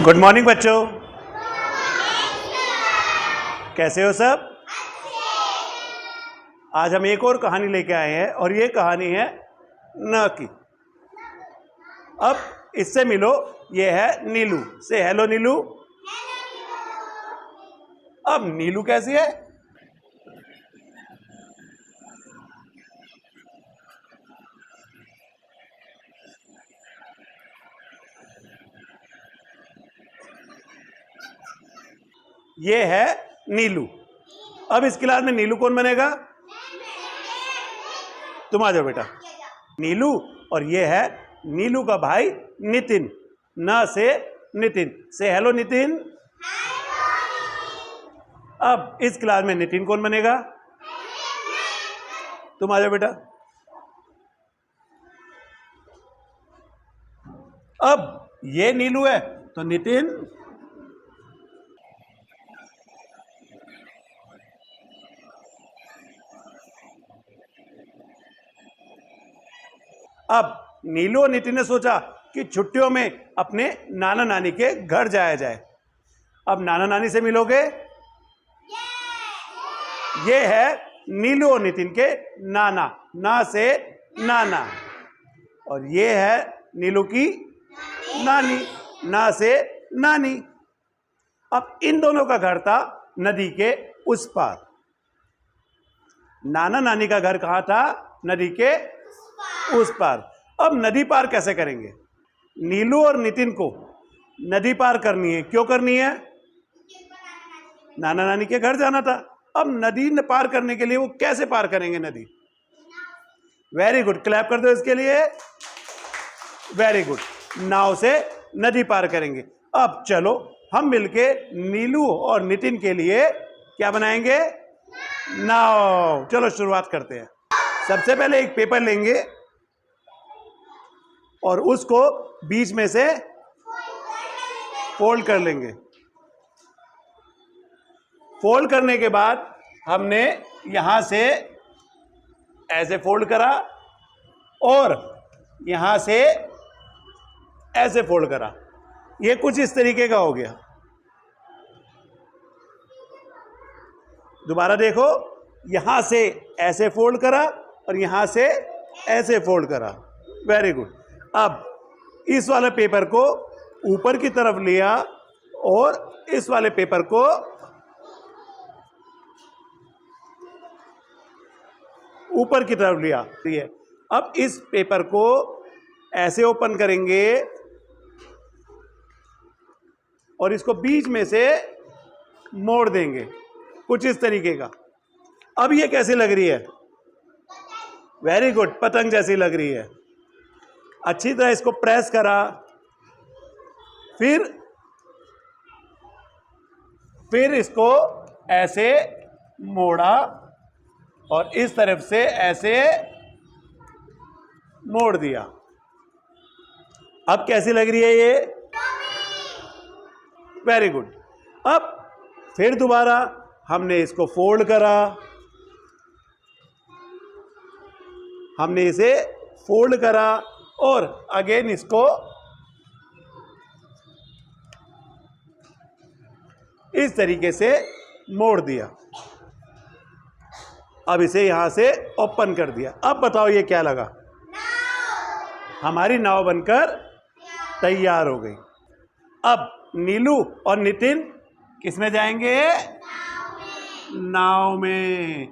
Good morning बच्चों, कैसे हो सब? आज हम एक और कहानी लेके आए हैं और ये कहानी है न की। अब इससे मिलो, ये है नीलू। से हेलो नीलू। अब नीलू कैसी है? ये है नीलू। अब इस क्लास में नीलू कौन बनेगा? तुम आ जाओ बेटा। नीलू, और ये है नीलू का भाई नितिन। न से नितिन। से हेलो नितिन। अब इस क्लास में नितिन कौन बनेगा? तुम आ जाओ बेटा। अब ये नीलू है तो नितिन। अब नीलू और नितिन ने सोचा कि छुट्टियों में अपने नाना नानी के घर जाया जाए। अब नाना नानी से मिलोगे? ये है नीलू और नितिन के नाना। ना से नाना। और ये है नीलू की नानी। ना से नानी। अब इन दोनों का घर था नदी के उस पार। नाना नानी का घर कहाँ था? नदी के उस पार। अब नदी पार कैसे करेंगे? नीलू और नितिन को नदी पार करनी है। क्यों करनी है? नाना नानी के घर जाना था। अब नदी पार करने के लिए वो कैसे पार करेंगे नदी? वेरी गुड, क्लैप कर दो इसके लिए। वेरी गुड, नाव से नदी पार करेंगे। अब चलो हम मिलके नीलू और नितिन के लिए क्या बनाएंगे? नाव। चलो शुरुआत करते हैं। सबसे पहले एक पेपर लेंगे और उसको बीच में से फोल्ड कर लेंगे। फोल्ड करने के बाद हमने यहां से ऐसे फोल्ड करा और यहां से ऐसे फोल्ड करा। ये कुछ इस तरीके का हो गया। दोबारा देखो, यहां से ऐसे फोल्ड करा और यहां से ऐसे फोल्ड करा। Very good. अब इस वाले पेपर को ऊपर की तरफ लिया और इस वाले पेपर को ऊपर की तरफ लिया। अब इस पेपर को ऐसे ओपन करेंगे और इसको बीच में से मोड़ देंगे, कुछ इस तरीके का। अब ये कैसी लग रही है? वेरी गुड, पतंग जैसी लग रही है। अच्छी तरह इसको प्रेस करा, फिर इसको ऐसे मोड़ा और इस तरफ से ऐसे मोड़ दिया। अब कैसी लग रही है ये? Very good. अब फिर दोबारा हमने इसको फोल्ड करा, हमने इसे फोल्ड करा और अगेन इसको इस तरीके से मोड़ दिया। अब इसे यहां से ओपन कर दिया। अब बताओ ये क्या लगा? हमारी नाव बनकर तैयार हो गई। अब नीलू और नितिन किस में जाएंगे? नाव में।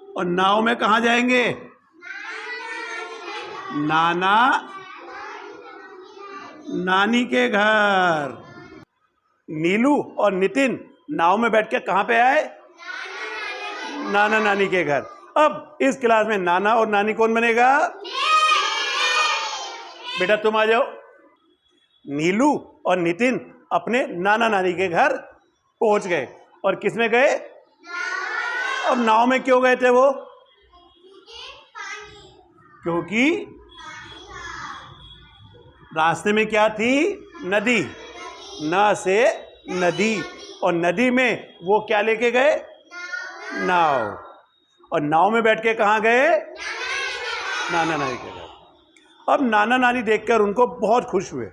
और नाव में कहां जाएंगे? नाना नानी के घर। नीलू और नितिन नाव में बैठ के कहां पे आए? नाना नानी के घर। अब इस क्लास में नाना और नानी कौन बनेगा? बेटा तुम आ जाओ। नीलू और नितिन अपने नाना नानी के घर पहुंच गए। और किस में गए? अब नाव में क्यों गए थे वो? क्योंकि रास्ते में क्या थी? नदी। ना से नदी। और नदी में वो क्या लेके गए? नाव। और नाव में बैठ के कहां गए? नाना नानी के घर। अब नाना नानी देखकर उनको बहुत खुश हुए।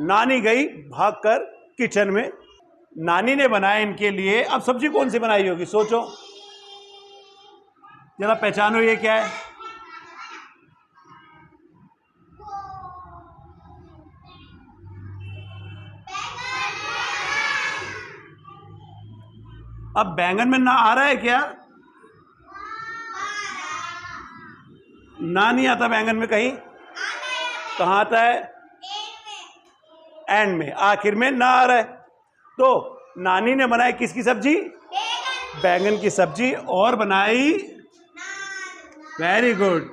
नानी गई भागकर किचन में। नानी ने बनाया इनके लिए। अब सब्जी कौन सी बनाई होगी, सोचो जरा, पहचानो ये क्या है। अब बैंगन में ना आ रहा है क्या? ना नहीं आता बैंगन में कहीं। कहाँ आता है? एंड में, आखिर में ना आ रहा है। तो नानी ने बनाई किसकी सब्जी? बैंगन की सब्जी। और बनाई, वेरी गुड,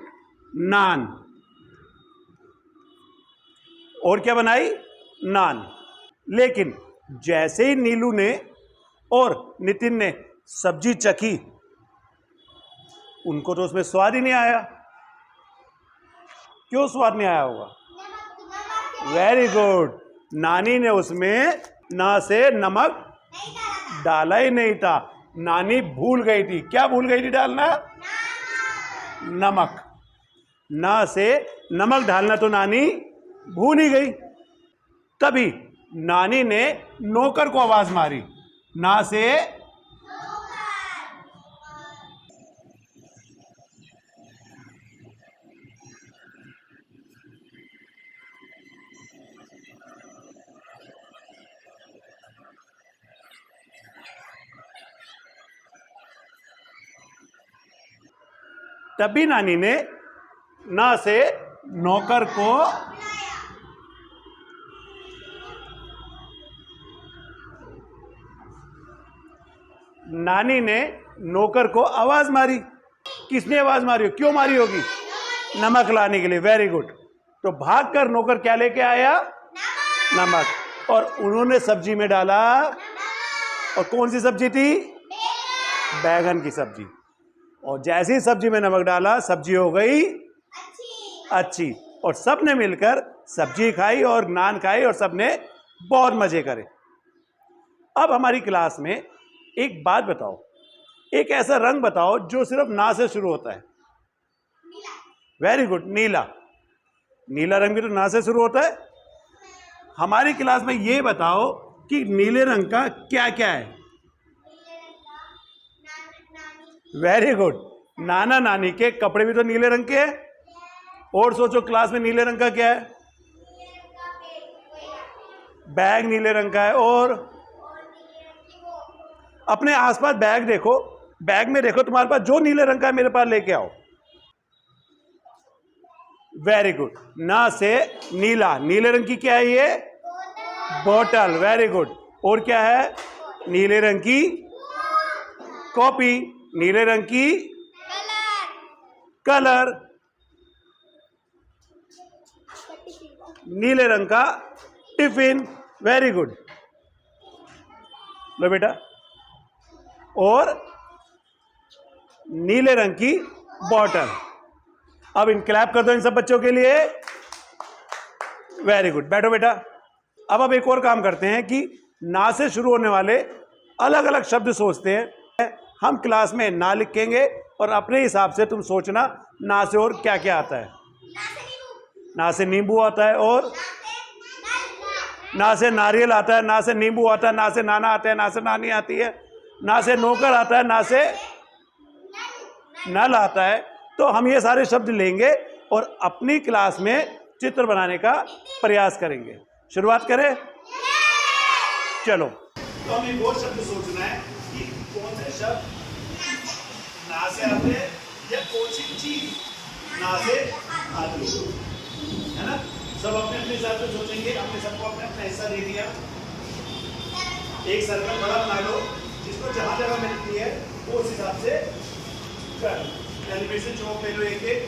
नान। और क्या बनाई? नान। लेकिन जैसे ही नीलू ने और नितिन ने सब्जी चखी, उनको तो उसमें स्वाद ही नहीं आया। क्यों स्वाद नहीं आया होगा? वेरी गुड, नानी ने उसमें ना से नमक डाला ही नहीं था। नानी भूल गई थी। क्या भूल गई थी डालना? नमक। ना से नमक डालना तो नानी भूल ही गई। तभी नानी ने नौकर को आवाज मारी, ना से तभी नानी ने ना से नौकर को आवाज मारी। किसने आवाज मारी? क्यों मारी होगी? नमक लाने के लिए। Very good. तो भागकर नौकर क्या लेके आया? नमक। और उन्होंने सब्जी में डाला। और कौन सी सब्जी थी? बैगन की सब्जी। और जैसे ही सब्जी में नमक डाला, सब्जी हो गई अच्छी। और सबने मिलकर सब्जी खाई और नान खाई और सबने बहुत मजे करे। अब हमारी क्लास में एक बात बताओ, एक ऐसा रंग बताओ जो सिर्फ ना से शुरू होता है। वेरी गुड, नीला। नीला रंग भी तो ना से शुरू होता है। हमारी क्लास में ये बताओ कि नीले रंग का क्या क्या है? वेरी गुड, नाना नानी के कपड़े भी तो नीले रंग के हैं। और सोचो क्लास में नीले रंग का क्या है? बैग नीले रंग का है। और अपने आसपास बैग देखो, बैग में देखो तुम्हारे पास जो नीले रंग का है मेरे पास लेके आओ। वेरी गुड, ना से नीला। नीले रंग की क्या है ये? बोतल। Very good. और क्या है? नीले रंग की कॉपी। नीले रंग की कलर। नीले रंग का टिफिन। Very good. लो बेटा। और नीले रंग की बॉटल। अब इन क्लैप कर दो इन सब बच्चों के लिए। Very good. बैठो बेटा। अब एक और काम करते हैं कि ना से शुरू होने वाले अलग अलग शब्द सोचते हैं। हम क्लास में ना लिखेंगे और अपने हिसाब से तुम सोचना ना से और क्या क्या आता है। ना से नींबू आता है। और ना से नारियल आता है। ना से नींबू आता है। ना से नाना आता है। ना से नानी आती है। ना से नौकर आता है। ना से नल आता है। तो हम ये सारे शब्द लेंगे और अपनी क्लास में चित्र बनाने का प्रयास करेंगे। शुरुआत करें? चलो। तो हमें एक और शब्द सोचना है कि कौन से शब्द ना से आते हैं या कौन सी चीज ना से आती है ना। सब अपने अपने हिसाब से सोचेंगे। हमने सबको अपना अपना हिस्सा दे दिया। एक सर्कल बड़ा बना लो, जिसको जहां जगह मिलती है वो उस हिसाब से कर। एलिवेशन चौक ले लो एक एक।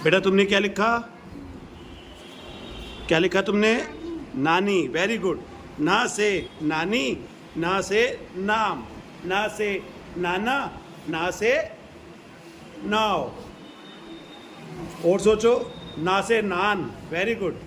बेटा तुमने क्या लिखा? क्या लिखा तुमने? नानी। Very good. ना से नानी, ना से नाम, ना से नाना, ना से नाव। और सोचो, ना से नान। Very good.